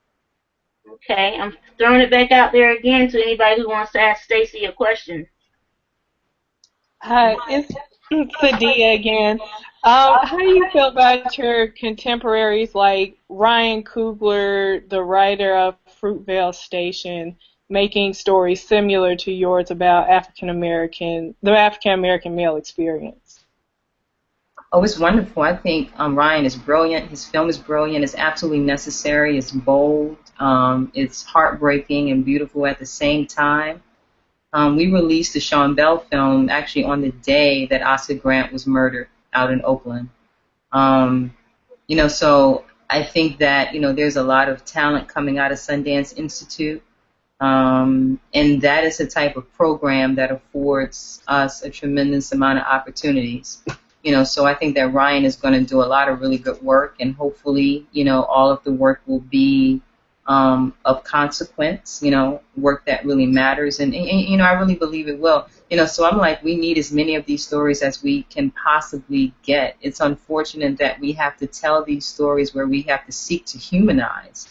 Okay, I'm throwing it back out there again to anybody who wants to ask Stacey a question. Hi, it's Sadia again. How do you feel about your contemporaries like Ryan Coogler, the writer of Fruitvale Station, making stories similar to yours about the African American male experience? Oh, it's wonderful. I think Ryan is brilliant. His film is brilliant. It's absolutely necessary. It's bold. It's heartbreaking and beautiful at the same time. We released the Sean Bell film actually on the day that Oscar Grant was murdered out in Oakland. So I think that, there's a lot of talent coming out of Sundance Institute. And that is the type of program that affords us a tremendous amount of opportunities. So I think that Ryan is going to do a lot of really good work, and hopefully, all of the work will be of consequence, work that really matters. And I really believe it will. So I'm like, we need as many of these stories as we can possibly get. It's unfortunate that we have to tell these stories where we have to seek to humanize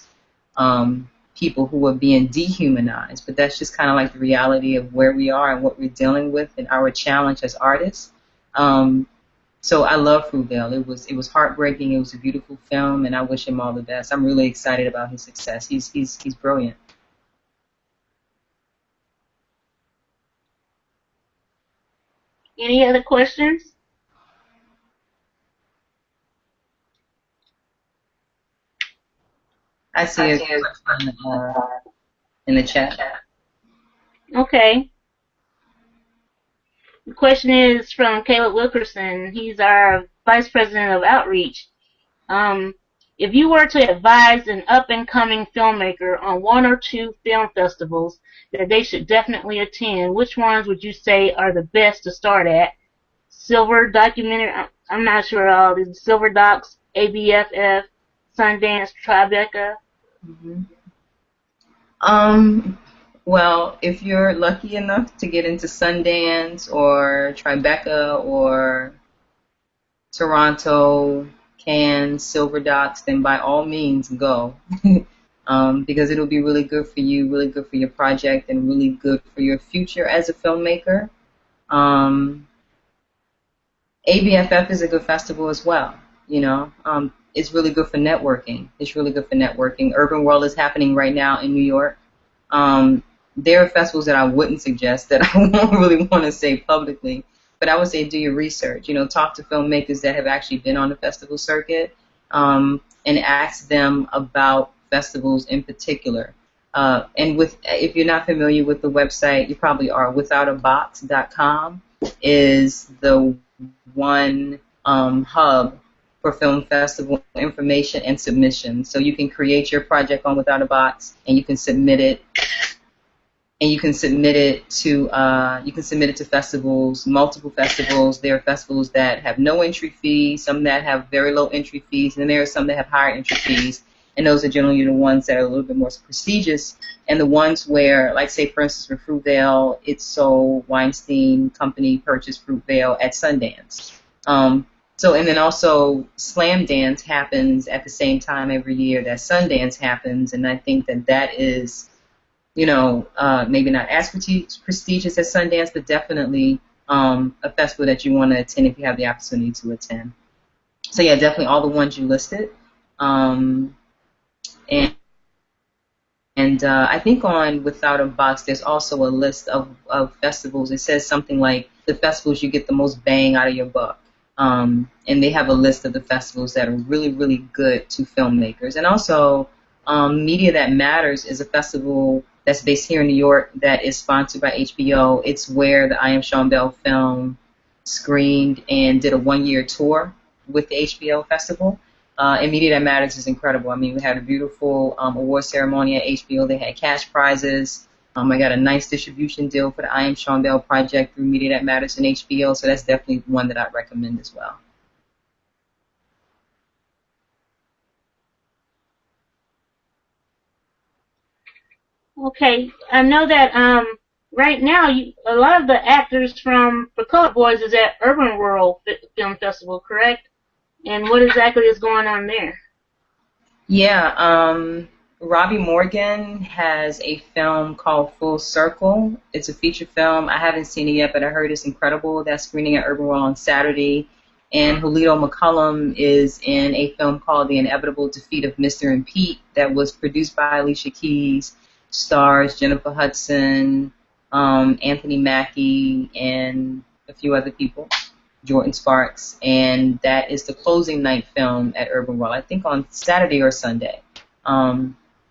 people who are being dehumanized. But that's just kind of like the reality of where we are and what we're dealing with and our challenge as artists. So I love Fruitvale. It was heartbreaking. It was a beautiful film, and I wish him all the best. I'm really excited about his success. He's brilliant. Any other questions? I see a question in the chat. Okay. The question is from Caleb Wilkerson. He's our Vice President of Outreach. If you were to advise an up-and-coming filmmaker on one or two film festivals that they should definitely attend, which ones would you say are the best to start at? Silver Documentary, I'm not sure all these, Silver Docs, ABFF, Sundance, Tribeca. Well, if you're lucky enough to get into Sundance or Tribeca or Toronto, Cannes, Silver Docs, then by all means go. Because it'll be really good for you, really good for your project, and really good for your future as a filmmaker. ABFF is a good festival as well. You know, it's really good for networking. It's really good for networking. Urban World is happening right now in New York. There are festivals that I wouldn't suggest that I won't really want to say publicly, but I would say do your research. You know, talk to filmmakers that have actually been on the festival circuit, and ask them about festivals in particular. And if you're not familiar with the website, you probably are. Withoutabox.com is the one hub for film festival information and submission. So you can create your project on Without a Box, and you can submit it. And you can submit it to festivals, multiple festivals. There are festivals that have no entry fees, some that have very low entry fees, and there are some that have higher entry fees. And those are generally the ones that are a little bit more prestigious, and the ones where, like, say, for instance, for Fruitvale, Weinstein Company purchased Fruitvale at Sundance. And then also Slam Dance happens at the same time every year that Sundance happens, and I think that is, you know, maybe not as prestigious as Sundance, but definitely a festival that you want to attend if you have the opportunity to attend. So yeah, definitely all the ones you listed. And I think on Without a Box, there's also a list of festivals. It says something like the festivals you get the most bang out of your buck. And they have a list of the festivals that are really, really good to filmmakers. And also, Media That Matters is a festival that's based here in New York that is sponsored by HBO. It's where the I Am Sean Bell film screened and did a one-year tour with the HBO festival. And Media That Matters is incredible. I mean, we had a beautiful award ceremony at HBO. They had cash prizes. I got a nice distribution deal for the I Am Sean Bell project through Media That Matters and HBO, so that's definitely one that I'd recommend as well. Okay, I know that right now a lot of the actors for Color Boys is at Urban World Film Festival, correct? And what exactly is going on there? Yeah, Robbie Morgan has a film called Full Circle. It's a feature film. I haven't seen it yet, but I heard it's incredible. That's screening at Urban World on Saturday. And Julito McCullum is in a film called The Inevitable Defeat of Mr. and Pete that was produced by Alicia Keys, stars Jennifer Hudson, Anthony Mackie, and a few other people, Jordan Sparks. And that is the closing night film at Urban World, I think on Saturday or Sunday.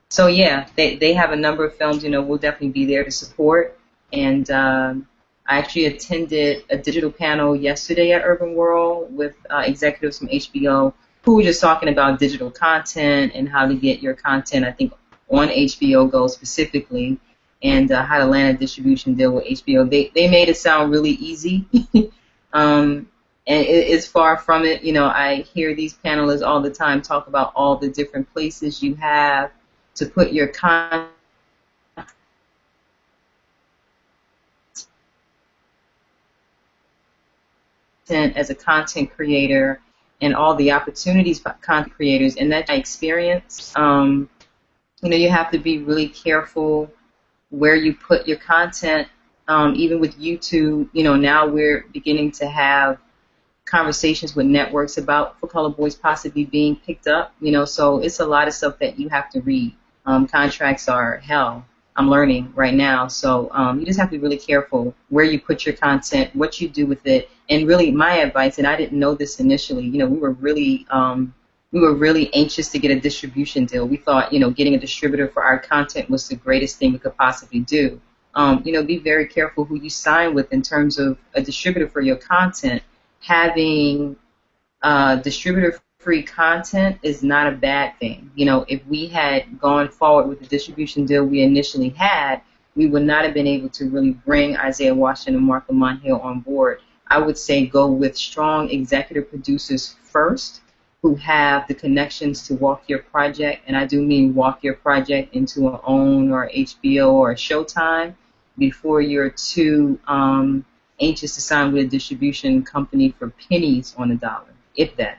So yeah, they have a number of films. You know, we'll definitely be there to support. And I actually attended a digital panel yesterday at Urban World with executives from HBO who were just talking about digital content and how to get your content, I think, on HBO Go specifically, and how to land a distribution deal with HBO. They made it sound really easy. And it's far from it. You know, I hear these panelists all the time talk about all the different places you have to put your content as a content creator and all the opportunities for content creators. And that experience, you know, you have to be really careful where you put your content. Even with YouTube, you know, now we're beginning to have conversations with networks about For Color Boys possibly being picked up, you know, so it's a lot of stuff that you have to read. Contracts are hell. I'm learning right now. So you just have to be really careful where you put your content, what you do with it, and really my advice. And I didn't know this initially. You know, we were really anxious to get a distribution deal. We thought, you know, getting a distributor for our content was the greatest thing we could possibly do. You know, be very careful who you sign with in terms of a distributor for your content. Having distributor-free content is not a bad thing. You know, if we had gone forward with the distribution deal we initially had, we would not have been able to really bring Isaiah Washington and Mark Lamont Hill on board. I would say go with strong executive producers first who have the connections to walk your project, and I do mean walk your project into an OWN or HBO or a Showtime before you're too anxious to sign with a distribution company for pennies on the dollar, if that.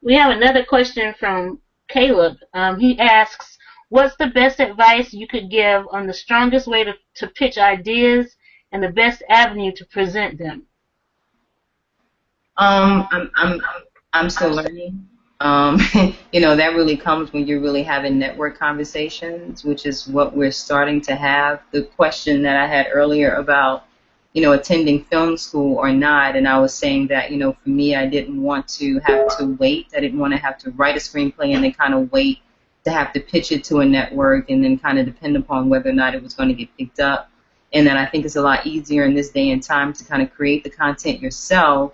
We have another question from Caleb. He asks, what's the best advice you could give on the strongest way to pitch ideas and the best avenue to present them? I'm still learning. You know, that really comes when you're really having network conversations, which is what we're starting to have. The question that I had earlier about, you know, attending film school or not, and I was saying that, you know, for me, I didn't want to have to wait. I didn't want to have to write a screenplay and then kind of wait to have to pitch it to a network and then kind of depend upon whether or not it was going to get picked up. And then I think it's a lot easier in this day and time to kind of create the content yourself,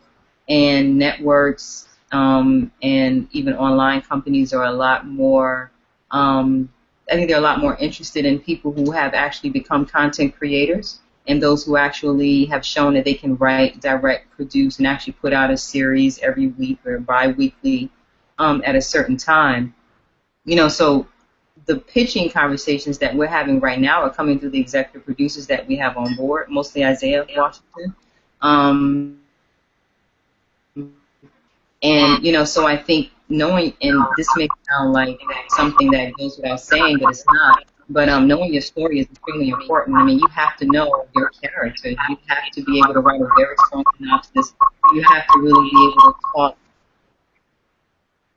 and networks and even online companies are a lot more, I think they're a lot more interested in people who have actually become content creators and those who actually have shown that they can write, direct, produce, and actually put out a series every week or bi-weekly at a certain time. You know, so the pitching conversations that we're having right now are coming through the executive producers that we have on board, mostly Isaiah Washington. And, you know, so I think knowing, and this may sound like something that goes without saying, but it's not, but knowing your story is extremely important. I mean, you have to know your character. You have to be able to write a very strong synopsis. You have to really be able to talk.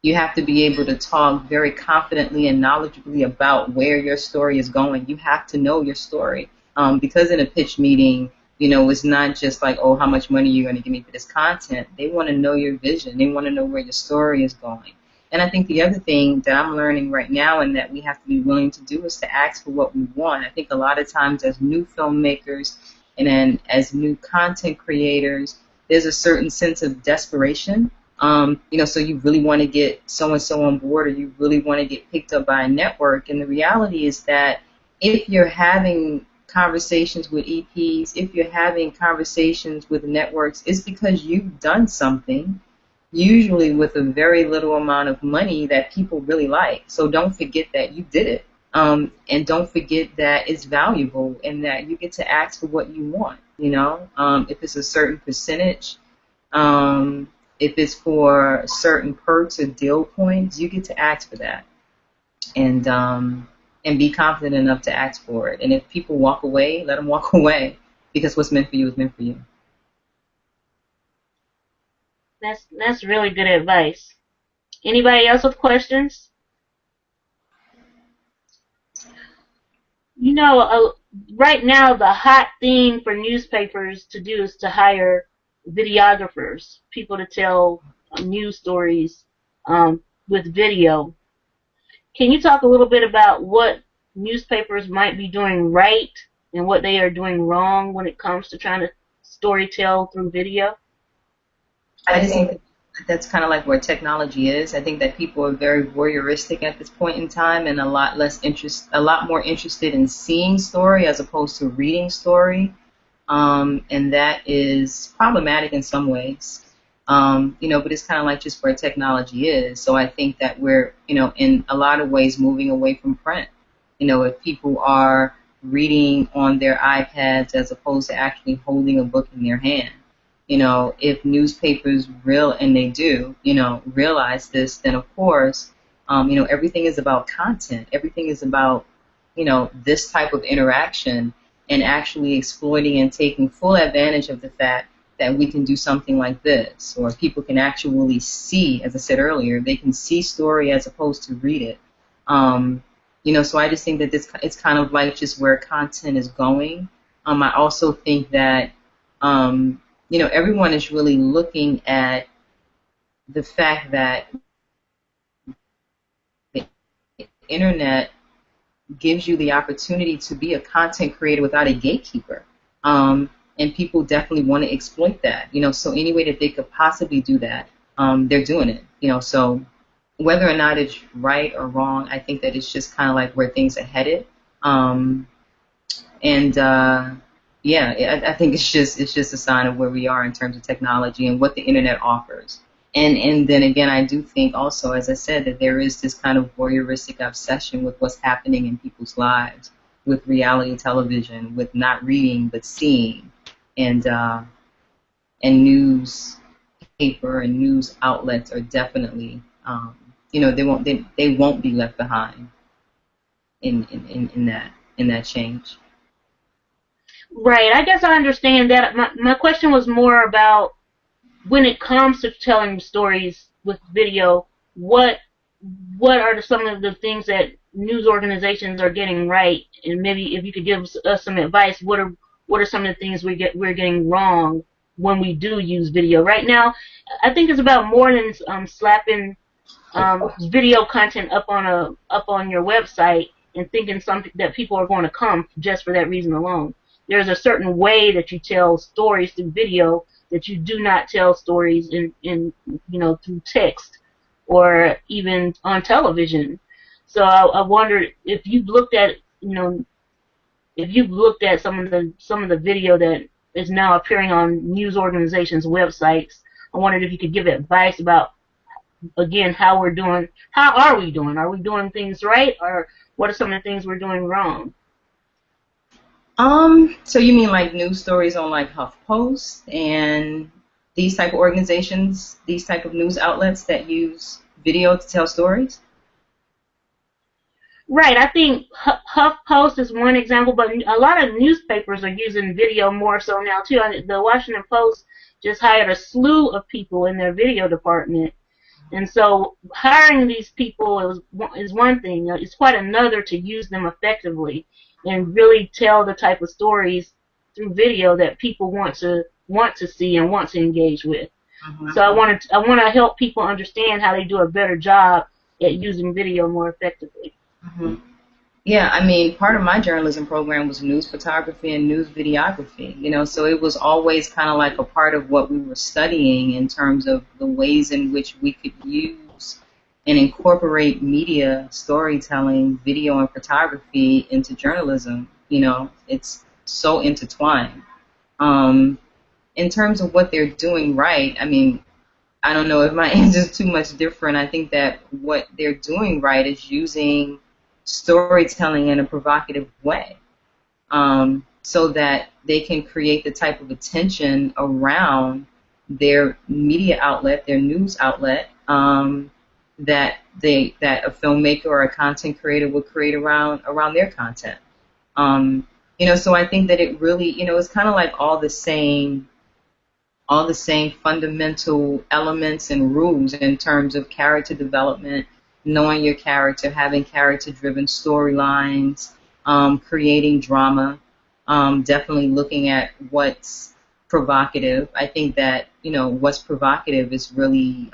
You have to be able to talk very confidently and knowledgeably about where your story is going. You have to know your story. Because in a pitch meeting, you know, it's not just like, oh, how much money are you going to give me for this content? They want to know your vision. They want to know where your story is going. And I think the other thing that I'm learning right now and that we have to be willing to do is to ask for what we want. I think a lot of times as new filmmakers and then as new content creators, there's a certain sense of desperation. You know, so you really want to get so-and-so on board, or you really want to get picked up by a network. And the reality is that if you're having conversations with EPs, if you're having conversations with networks, it's because you've done something, usually with a very little amount of money that people really like. So don't forget that you did it. And don't forget that it's valuable and that you get to ask for what you want, you know. If it's a certain percentage, if it's for certain perks or deal points, you get to ask for that. And be confident enough to ask for it. And if people walk away, let them walk away, because what's meant for you is meant for you. That's really good advice. Anybody else with questions? You know, right now the hot thing for newspapers to do is to hire videographers, people to tell news stories with video. Can you talk a little bit about what newspapers might be doing right and what they are doing wrong when it comes to trying to storytell through video? I just think that's kind of like where technology is. I think that people are very voyeuristic at this point in time and a lot more interested in seeing story as opposed to reading story. And that is problematic in some ways. You know, but it's kind of like just where technology is. So I think that we're, you know, in a lot of ways moving away from print. You know, if people are reading on their iPads as opposed to actually holding a book in their hand. You know, if newspapers and they do, you know, realize this, then of course, you know, everything is about content. Everything is about, you know, this type of interaction and actually exploiting and taking full advantage of the fact that we can do something like this, or people can actually see, as I said earlier, they can see story as opposed to read it. So I just think that it's kind of like just where content is going. I also think that, everyone is really looking at the fact that the internet gives you the opportunity to be a content creator without a gatekeeper. And people definitely want to exploit that. So any way that they could possibly do that, they're doing it. So whether or not it's right or wrong, I think that it's just kind of like where things are headed. I think it's just a sign of where we are in terms of technology and what the internet offers. And then again, I do think also, as I said, that there is this kind of voyeuristic obsession with what's happening in people's lives, with reality television, with not reading but seeing, and newspaper and news outlets are definitely, they won't be left behind in that change. Right. I guess I understand that. My question was more about when it comes to telling stories with video, what are some of the things that news organizations are getting right, and maybe if you could give us some advice, what are some of the things we're getting wrong when we do use video right now? I think it's about more than slapping video content up on your website and thinking something that people are going to come just for that reason alone. There's a certain way that you tell stories through video that you do not tell stories in through text or even on television. So I wonder if you've looked at some of the video that is now appearing on news organizations' websites. I wondered if you could give advice about, again, how are we doing? Are we doing things right, or what are some of the things we're doing wrong? So you mean like news stories on like HuffPost and these type of organizations, these type of news outlets that use video to tell stories? Right. I think HuffPost is one example, but a lot of newspapers are using video more so now too. The Washington Post just hired a slew of people in their video department. And so hiring these people is one thing. It's quite another to use them effectively and really tell the type of stories through video that people want to see and want to engage with. Mm-hmm. So I want to help people understand how they do a better job at using video more effectively. Mm-hmm. Yeah, I mean, part of my journalism program was news photography and news videography, so it was always kind of like a part of what we were studying in terms of the ways in which we could use and incorporate media, storytelling, video, and photography into journalism. It's so intertwined. In terms of what they're doing right, I mean, I don't know if my answer is too much different. I think that what they're doing right is using storytelling in a provocative way, so that they can create the type of attention around their media outlet, their news outlet, that a filmmaker or a content creator would create around their content. So I think that it really, it's kind of like all the same fundamental elements and rules in terms of character development, knowing your character, having character-driven storylines, creating drama, definitely looking at what's provocative. I think that, what's provocative is really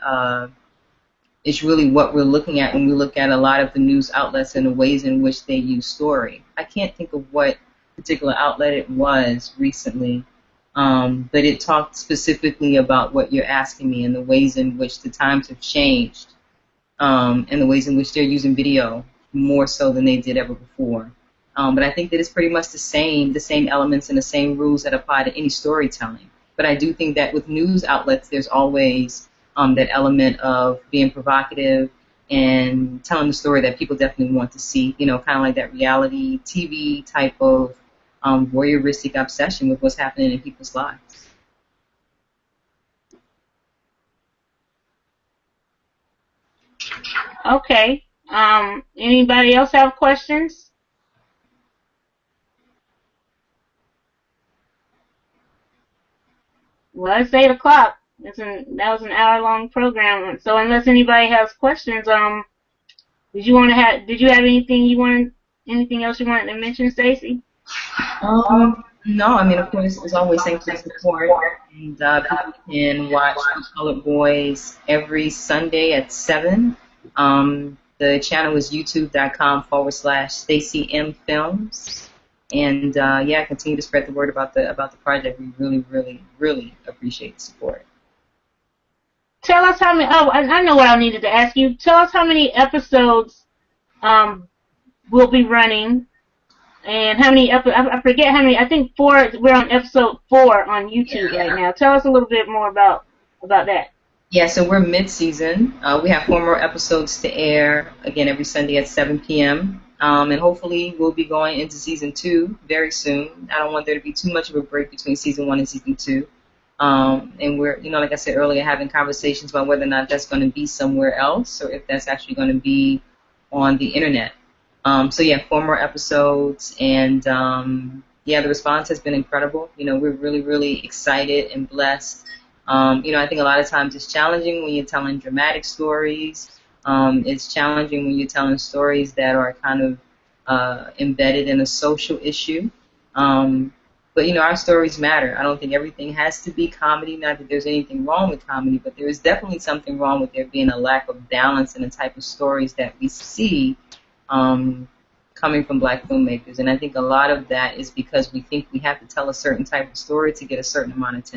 what we're looking at when we look at a lot of the news outlets and the ways in which they use story. I can't think of what particular outlet it was recently, but it talked specifically about what you're asking me and the ways in which the times have changed. And the ways in which they're using video more so than they did ever before. But I think that it's pretty much the same elements and the same rules that apply to any storytelling. But I do think that with news outlets, there's always that element of being provocative and telling the story that people definitely want to see, kind of like that reality TV type of voyeuristic obsession with what's happening in people's lives. Okay. Anybody else have questions? Well, it's 8 o'clock. That was an hour-long program. So unless anybody has questions, did you have anything else you wanted to mention, Stacey? No, I mean, of course, as always, thanks for the support. And people can watch Colored Boys every Sunday at 7. The channel is youtube.com/Stacey M Films. And yeah, continue to spread the word about the project. We really, really, really appreciate the support. Tell us how many. Oh, I know what I needed to ask you. Tell us how many episodes will be running, and how many. I forget how many. I think 4. We're on episode 4 on YouTube right now. Tell us a little bit more about that. Yeah, so we're mid-season. We have 4 more episodes to air again every Sunday at 7 p.m. And hopefully we'll be going into season 2 very soon. I don't want there to be too much of a break between season 1 and season 2. And we're, like I said earlier, having conversations about whether or not that's going to be somewhere else or if that's actually going to be on the internet. So yeah, 4 more episodes, and yeah, the response has been incredible. We're really, really excited and blessed. I think a lot of times it's challenging when you're telling dramatic stories. It's challenging when you're telling stories that are kind of embedded in a social issue. But, our stories matter. I don't think everything has to be comedy. Not that there's anything wrong with comedy, but there is definitely something wrong with there being a lack of balance in the type of stories that we see coming from Black filmmakers. And I think a lot of that is because we think we have to tell a certain type of story to get a certain amount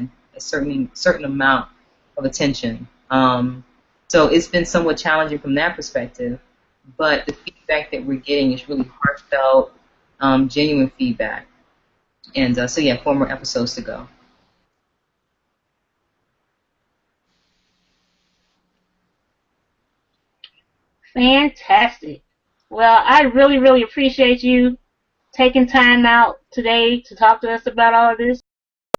of attention. So it's been somewhat challenging from that perspective. But the feedback that we're getting is really heartfelt, genuine feedback. And so yeah, 4 more episodes to go. Fantastic. Well, I really, really appreciate you taking time out today to talk to us about all of this.